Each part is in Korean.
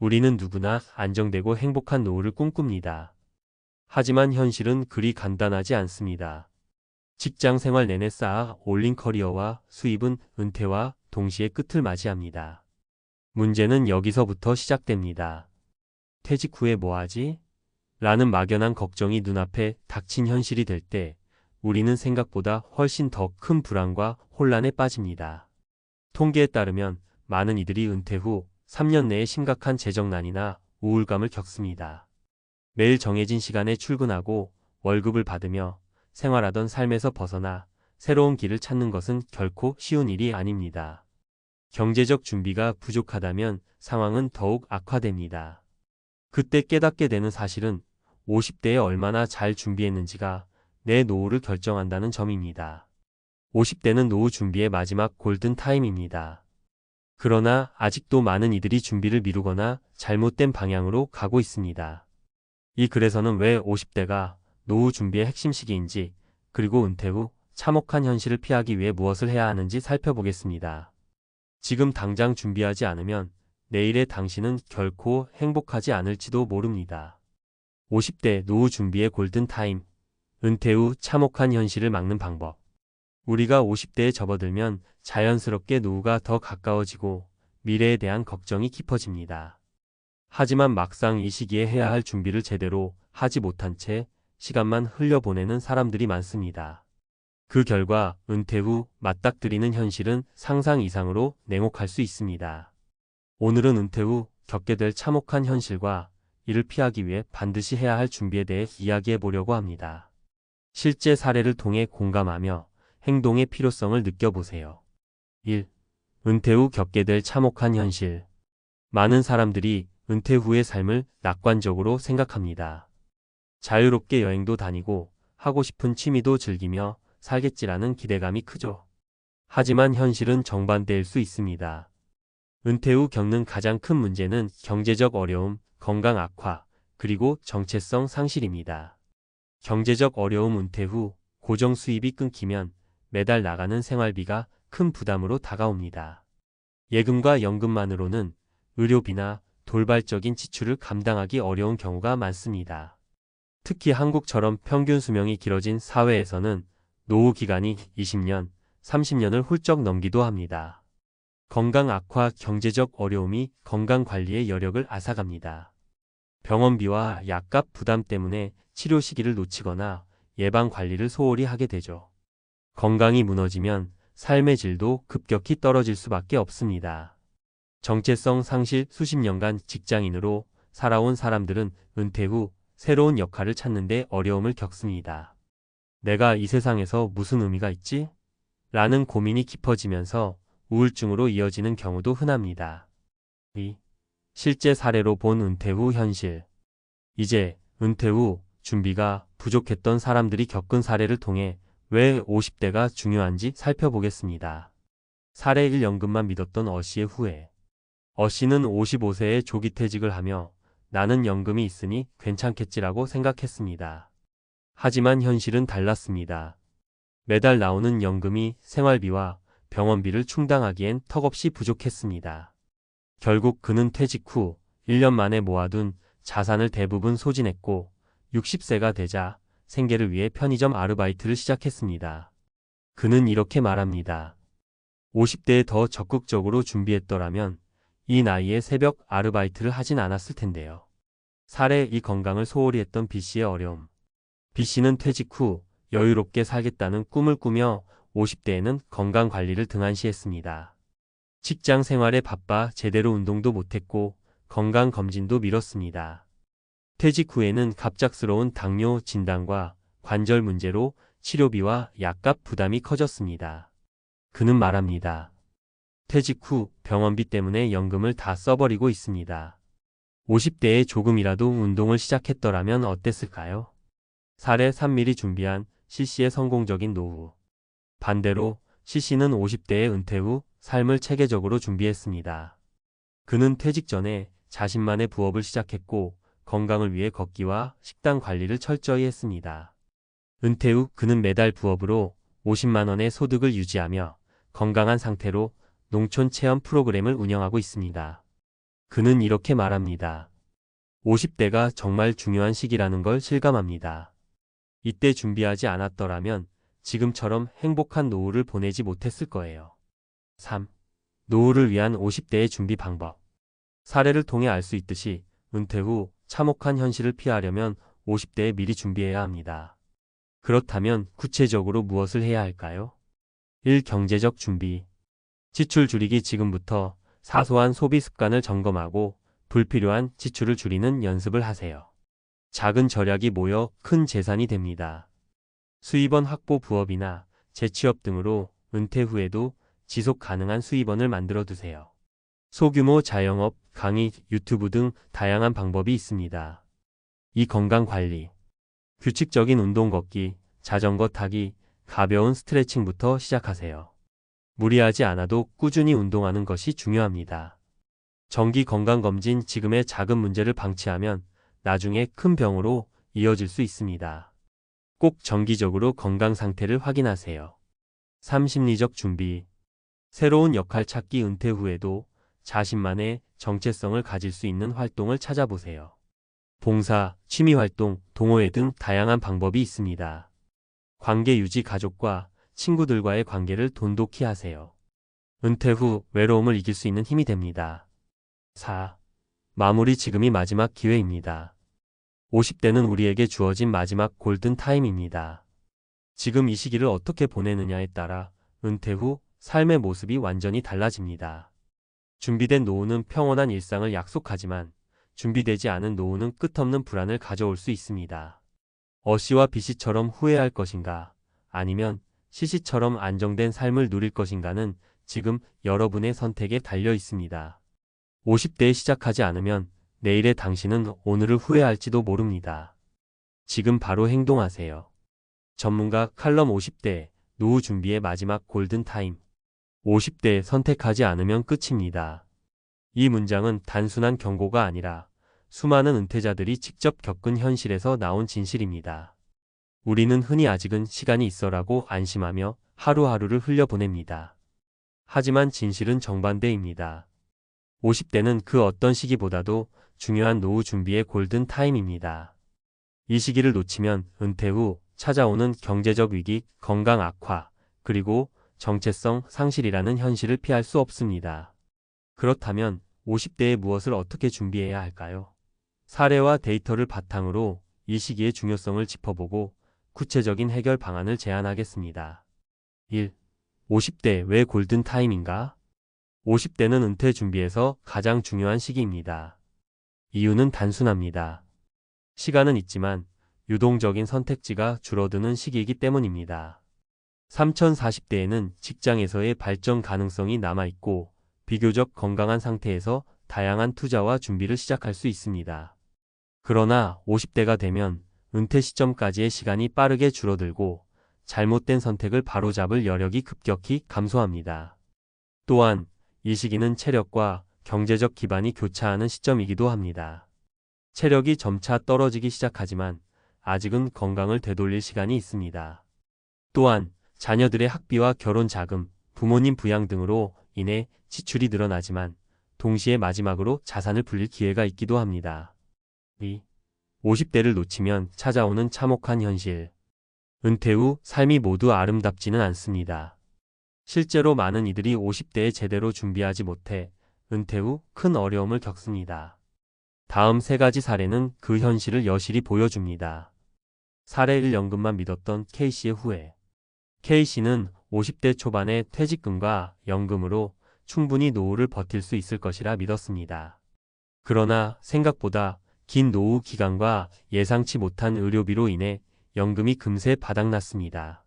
우리는 누구나 안정되고 행복한 노후를 꿈꿉니다. 하지만 현실은 그리 간단하지 않습니다. 직장 생활 내내 쌓아 올린 커리어와 수입은 은퇴와 동시에 끝을 맞이합니다. 문제는 여기서부터 시작됩니다. 퇴직 후에 뭐 하지? 라는 막연한 걱정이 눈앞에 닥친 현실이 될 때 우리는 생각보다 훨씬 더 큰 불안과 혼란에 빠집니다. 통계에 따르면 많은 이들이 은퇴 후 3년 내에 심각한 재정난이나 우울감을 겪습니다. 매일 정해진 시간에 출근하고 월급을 받으며 생활하던 삶에서 벗어나 새로운 길을 찾는 것은 결코 쉬운 일이 아닙니다. 경제적 준비가 부족하다면 상황은 더욱 악화됩니다. 그때 깨닫게 되는 사실은 50대에 얼마나 잘 준비했는지가 내 노후를 결정한다는 점입니다. 50대는 노후 준비의 마지막 골든 타임입니다. 그러나 아직도 많은 이들이 준비를 미루거나 잘못된 방향으로 가고 있습니다. 이 글에서는 왜 50대가 노후 준비의 핵심 시기인지, 그리고 은퇴 후 참혹한 현실을 피하기 위해 무엇을 해야 하는지 살펴보겠습니다. 지금 당장 준비하지 않으면 내일의 당신은 결코 행복하지 않을지도 모릅니다. 50대 노후 준비의 골든타임, 은퇴 후 참혹한 현실을 막는 방법. 우리가 50대에 접어들면 자연스럽게 노후가 더 가까워지고 미래에 대한 걱정이 깊어집니다. 하지만 막상 이 시기에 해야 할 준비를 제대로 하지 못한 채 시간만 흘려보내는 사람들이 많습니다. 그 결과 은퇴 후 맞닥뜨리는 현실은 상상 이상으로 냉혹할 수 있습니다. 오늘은 은퇴 후 겪게 될 참혹한 현실과 이를 피하기 위해 반드시 해야 할 준비에 대해 이야기해 보려고 합니다. 실제 사례를 통해 공감하며 행동의 필요성을 느껴보세요. 1. 은퇴 후 겪게 될 참혹한 현실. 많은 사람들이 은퇴 후의 삶을 낙관적으로 생각합니다. 자유롭게 여행도 다니고 하고 싶은 취미도 즐기며 살겠지라는 기대감이 크죠. 하지만 현실은 정반대일 수 있습니다. 은퇴 후 겪는 가장 큰 문제는 경제적 어려움, 건강 악화, 그리고 정체성 상실입니다. 경제적 어려움. 은퇴 후 고정 수입이 끊기면 매달 나가는 생활비가 큰 부담으로 다가옵니다. 예금과 연금만으로는 의료비나 돌발적인 지출을 감당하기 어려운 경우가 많습니다. 특히 한국처럼 평균 수명이 길어진 사회에서는 노후 기간이 20년, 30년을 훌쩍 넘기도 합니다. 건강 악화. 경제적 어려움이 건강관리의 여력을 앗아갑니다. 병원비와 약값 부담 때문에 치료 시기를 놓치거나 예방관리를 소홀히 하게 되죠. 건강이 무너지면 삶의 질도 급격히 떨어질 수밖에 없습니다. 정체성 상실. 수십 년간 직장인으로 살아온 사람들은 은퇴 후 새로운 역할을 찾는 데 어려움을 겪습니다. 내가 이 세상에서 무슨 의미가 있지? 라는 고민이 깊어지면서 우울증으로 이어지는 경우도 흔합니다. 2. 실제 사례로 본 은퇴 후 현실. 이제 은퇴 후 준비가 부족했던 사람들이 겪은 사례를 통해 왜 50대가 중요한지 살펴보겠습니다. 사례 1. 연금만 믿었던 어씨의 후회. 어씨는 55세에 조기퇴직을 하며 나는 연금이 있으니 괜찮겠지라고 생각했습니다. 하지만 현실은 달랐습니다. 매달 나오는 연금이 생활비와 병원비를 충당하기엔 턱없이 부족했습니다. 결국 그는 퇴직 후 1년 만에 모아둔 자산을 대부분 소진했고 60세가 되자 생계를 위해 편의점 아르바이트를 시작했습니다. 그는 이렇게 말합니다. 50대에 더 적극적으로 준비했더라면 이 나이에 새벽 아르바이트를 하진 않았을 텐데요. 사례 2. 건강을 소홀히 했던 B씨의 어려움. B씨는 퇴직 후 여유롭게 살겠다는 꿈을 꾸며 50대에는 건강관리를 등한시했습니다. 직장 생활에 바빠 제대로 운동도 못했고 건강검진도 미뤘습니다. 퇴직 후에는 갑작스러운 당뇨 진단과 관절 문제로 치료비와 약값 부담이 커졌습니다. 그는 말합니다. 퇴직 후 병원비 때문에 연금을 다 써버리고 있습니다. 50대에 조금이라도 운동을 시작했더라면 어땠을까요? 사례 3. 미리 준비한 C씨의 성공적인 노후. 반대로 C씨는 50대의 은퇴 후 삶을 체계적으로 준비했습니다. 그는 퇴직 전에 자신만의 부업을 시작했고 건강을 위해 걷기와 식단 관리를 철저히 했습니다. 은퇴 후 그는 매달 부업으로 50만 원의 소득을 유지하며 건강한 상태로 농촌 체험 프로그램을 운영하고 있습니다. 그는 이렇게 말합니다. 50대가 정말 중요한 시기라는 걸 실감합니다. 이때 준비하지 않았더라면 지금처럼 행복한 노후를 보내지 못했을 거예요. 3. 노후를 위한 50대의 준비 방법. 사례를 통해 알 수 있듯이 은퇴 후 참혹한 현실을 피하려면 50대에 미리 준비해야 합니다. 그렇다면 구체적으로 무엇을 해야 할까요? 1. 경제적 준비. 지출 줄이기. 지금부터 사소한 소비 습관을 점검하고 불필요한 지출을 줄이는 연습을 하세요. 작은 절약이 모여 큰 재산이 됩니다. 수입원 확보. 부업이나 재취업 등으로 은퇴 후에도 지속 가능한 수입원을 만들어 두세요. 소규모 자영업, 강의, 유튜브 등 다양한 방법이 있습니다. 2. 건강관리. 규칙적인 운동, 걷기, 자전거 타기, 가벼운 스트레칭부터 시작하세요. 무리하지 않아도 꾸준히 운동하는 것이 중요합니다. 정기 건강검진. 지금의 작은 문제를 방치하면 나중에 큰 병으로 이어질 수 있습니다. 꼭 정기적으로 건강 상태를 확인하세요. 3. 심리적 준비. 새로운 역할 찾기. 은퇴 후에도 자신만의 정체성을 가질 수 있는 활동을 찾아보세요. 봉사, 취미활동, 동호회 등 다양한 방법이 있습니다. 관계 유지. 가족과 친구들과의 관계를 돈독히 하세요. 은퇴 후 외로움을 이길 수 있는 힘이 됩니다. 4. 마무리. 지금이 마지막 기회입니다. 50대는 우리에게 주어진 마지막 골든 타임입니다. 지금 이 시기를 어떻게 보내느냐에 따라 은퇴 후 삶의 모습이 완전히 달라집니다. 준비된 노후는 평온한 일상을 약속하지만 준비되지 않은 노후는 끝없는 불안을 가져올 수 있습니다. 어시와 비시처럼 후회할 것인가, 아니면 시시처럼 안정된 삶을 누릴 것인가는 지금 여러분의 선택에 달려 있습니다. 50대에 시작하지 않으면 내일의 당신은 오늘을 후회할지도 모릅니다. 지금 바로 행동하세요. 전문가 칼럼. 50대 노후 준비의 마지막 골든타임. 50대 선택하지 않으면 끝입니다. 이 문장은 단순한 경고가 아니라 수많은 은퇴자들이 직접 겪은 현실에서 나온 진실입니다. 우리는 흔히 아직은 시간이 있어라고 안심하며 하루하루를 흘려보냅니다. 하지만 진실은 정반대입니다. 50대는 그 어떤 시기보다도 중요한 노후 준비의 골든 타임입니다. 이 시기를 놓치면 은퇴 후 찾아오는 경제적 위기, 건강 악화, 그리고 정체성 상실이라는 현실을 피할 수 없습니다. 그렇다면 50대에 무엇을 어떻게 준비해야 할까요? 사례와 데이터를 바탕으로 이 시기의 중요성을 짚어보고 구체적인 해결 방안을 제안하겠습니다. 1. 50대 왜 골든타임인가? 50대는 은퇴 준비에서 가장 중요한 시기입니다. 이유는 단순합니다. 시간은 있지만 유동적인 선택지가 줄어드는 시기이기 때문입니다. 3040대에는 직장에서의 발전 가능성이 남아있고 비교적 건강한 상태에서 다양한 투자와 준비를 시작할 수 있습니다. 그러나 50대가 되면 은퇴 시점까지의 시간이 빠르게 줄어들고 잘못된 선택을 바로잡을 여력이 급격히 감소합니다. 또한 이 시기는 체력과 경제적 기반이 교차하는 시점이기도 합니다. 체력이 점차 떨어지기 시작하지만 아직은 건강을 되돌릴 시간이 있습니다. 또한 자녀들의 학비와 결혼 자금, 부모님 부양 등으로 인해 지출이 늘어나지만 동시에 마지막으로 자산을 불릴 기회가 있기도 합니다. 2. 50대를 놓치면 찾아오는 참혹한 현실. 은퇴 후 삶이 모두 아름답지는 않습니다. 실제로 많은 이들이 50대에 제대로 준비하지 못해 은퇴 후 큰 어려움을 겪습니다. 다음 3가지 사례는 그 현실을 여실히 보여줍니다. 사례 1. 연금만 믿었던 K씨의 후회. K씨는 50대 초반에 퇴직금과 연금으로 충분히 노후를 버틸 수 있을 것이라 믿었습니다. 그러나 생각보다 긴 노후 기간과 예상치 못한 의료비로 인해 연금이 금세 바닥났습니다.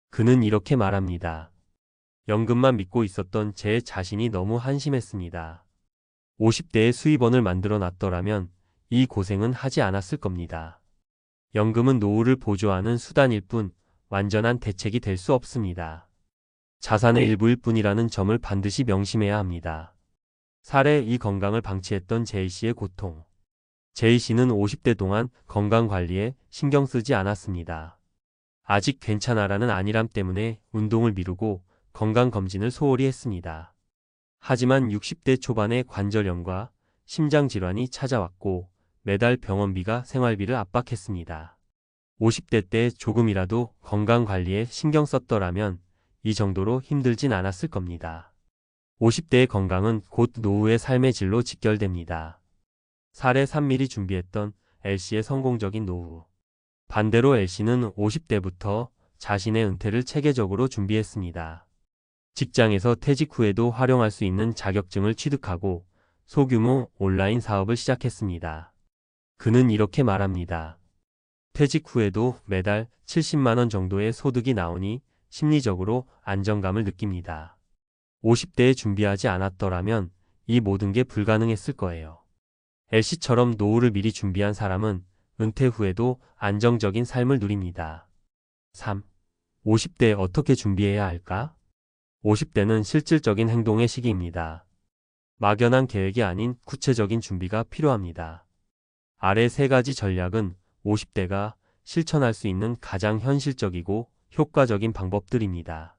그는 이렇게 말합니다. 연금만 믿고 있었던 제 자신이 너무 한심했습니다. 50대에 수입원을 만들어 놨더라면 이 고생은 하지 않았을 겁니다. 연금은 노후를 보조하는 수단일 뿐 완전한 대책이 될 수 없습니다. 자산의 일부일 뿐이라는 점을 반드시 명심해야 합니다. 사례 2. 건강을 방치했던 제이씨의 고통. 제이씨는 50대 동안 건강관리에 신경 쓰지 않았습니다. 아직 괜찮아라는 안일함 때문에 운동을 미루고 건강검진을 소홀히 했습니다. 하지만 60대 초반의 관절염과 심장질환이 찾아왔고 매달 병원비가 생활비를 압박했습니다. 50대 때 조금이라도 건강관리에 신경 썼더라면 이 정도로 힘들진 않았을 겁니다. 50대의 건강은 곧 노후의 삶의 질로 직결됩니다. 사례 3mm 준비했던 L씨의 성공적인 노후. 반대로 L씨는 50대부터 자신의 은퇴를 체계적으로 준비했습니다. 직장에서 퇴직 후에도 활용할 수 있는 자격증을 취득하고 소규모 온라인 사업을 시작했습니다. 그는 이렇게 말합니다. 퇴직 후에도 매달 70만 원 정도의 소득이 나오니 심리적으로 안정감을 느낍니다. 50대에 준비하지 않았더라면 이 모든 게 불가능했을 거예요. L씨처럼 노후를 미리 준비한 사람은 은퇴 후에도 안정적인 삶을 누립니다. 3. 50대에 어떻게 준비해야 할까? 50대는 실질적인 행동의 시기입니다. 막연한 계획이 아닌 구체적인 준비가 필요합니다. 아래 3가지 전략은 50대가 실천할 수 있는 가장 현실적이고 효과적인 방법들입니다.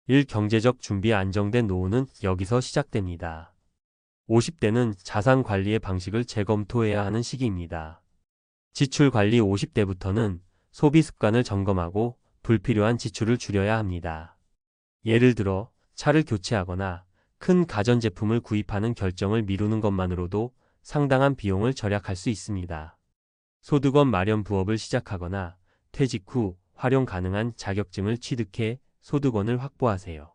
1. 경제적 준비. 안정된 노후는 여기서 시작됩니다. 50대는 자산 관리의 방식을 재검토해야 하는 시기입니다. 지출 관리. 50대부터는 소비 습관을 점검하고 불필요한 지출을 줄여야 합니다. 예를 들어 차를 교체하거나 큰 가전제품을 구입하는 결정을 미루는 것만으로도 상당한 비용을 절약할 수 있습니다. 소득원 마련 부업을 시작하거나 퇴직 후 활용 가능한 자격증을 취득해 소득원을 확보하세요.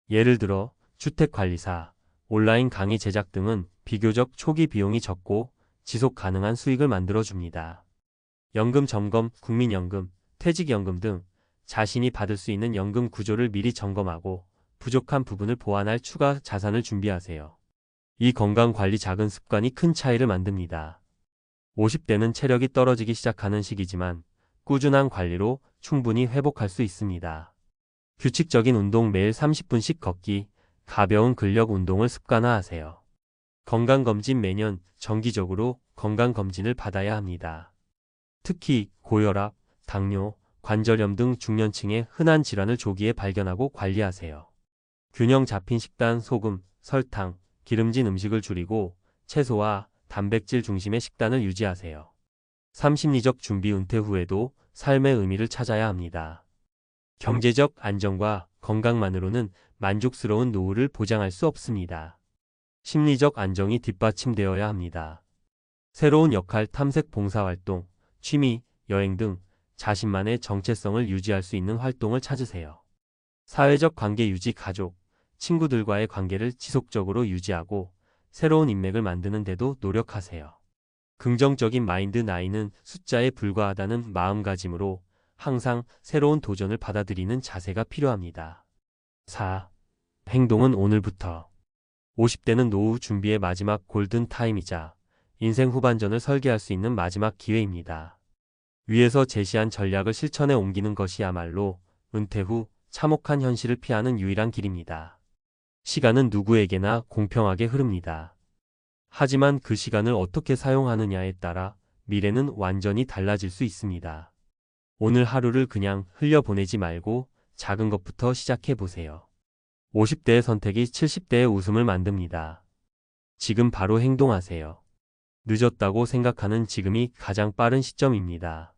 예를 들어 주택관리사, 온라인 강의 제작 등은 비교적 초기 비용이 적고 지속 가능한 수익을 만들어줍니다. 연금 점검. 국민연금, 퇴직연금 등 자신이 받을 수 있는 연금 구조를 미리 점검하고 부족한 부분을 보완할 추가 자산을 준비하세요. 이 건강관리 작은 습관이 큰 차이를 만듭니다. 50대는 체력이 떨어지기 시작하는 시기지만 꾸준한 관리로 충분히 회복할 수 있습니다. 규칙적인 운동. 매일 30분씩 걷기, 가벼운 근력 운동을 습관화하세요. 건강검진. 매년 정기적으로 건강검진을 받아야 합니다. 특히 고혈압, 당뇨, 관절염 등 중년층의 흔한 질환을 조기에 발견하고 관리하세요. 균형 잡힌 식단. 소금, 설탕, 기름진 음식을 줄이고 채소와 단백질 중심의 식단을 유지하세요. 3. 심리적 준비. 은퇴 후에도 삶의 의미를 찾아야 합니다. 경제적 안정과 건강만으로는 만족스러운 노후를 보장할 수 없습니다. 심리적 안정이 뒷받침되어야 합니다. 새로운 역할 탐색. 봉사활동, 취미, 여행 등 자신만의 정체성을 유지할 수 있는 활동을 찾으세요. 사회적 관계 유지. 가족, 친구들과의 관계를 지속적으로 유지하고 새로운 인맥을 만드는 데도 노력하세요. 긍정적인 마인드. 나이는 숫자에 불과하다는 마음가짐으로 항상 새로운 도전을 받아들이는 자세가 필요합니다. 4. 행동은 오늘부터. 50대는 노후 준비의 마지막 골든 타임이자 인생 후반전을 설계할 수 있는 마지막 기회입니다. 위에서 제시한 전략을 실천에 옮기는 것이야말로 은퇴 후 참혹한 현실을 피하는 유일한 길입니다. 시간은 누구에게나 공평하게 흐릅니다. 하지만 그 시간을 어떻게 사용하느냐에 따라 미래는 완전히 달라질 수 있습니다. 오늘 하루를 그냥 흘려보내지 말고 작은 것부터 시작해 보세요. 50대의 선택이 70대의 웃음을 만듭니다. 지금 바로 행동하세요. 늦었다고 생각하는 지금이 가장 빠른 시점입니다.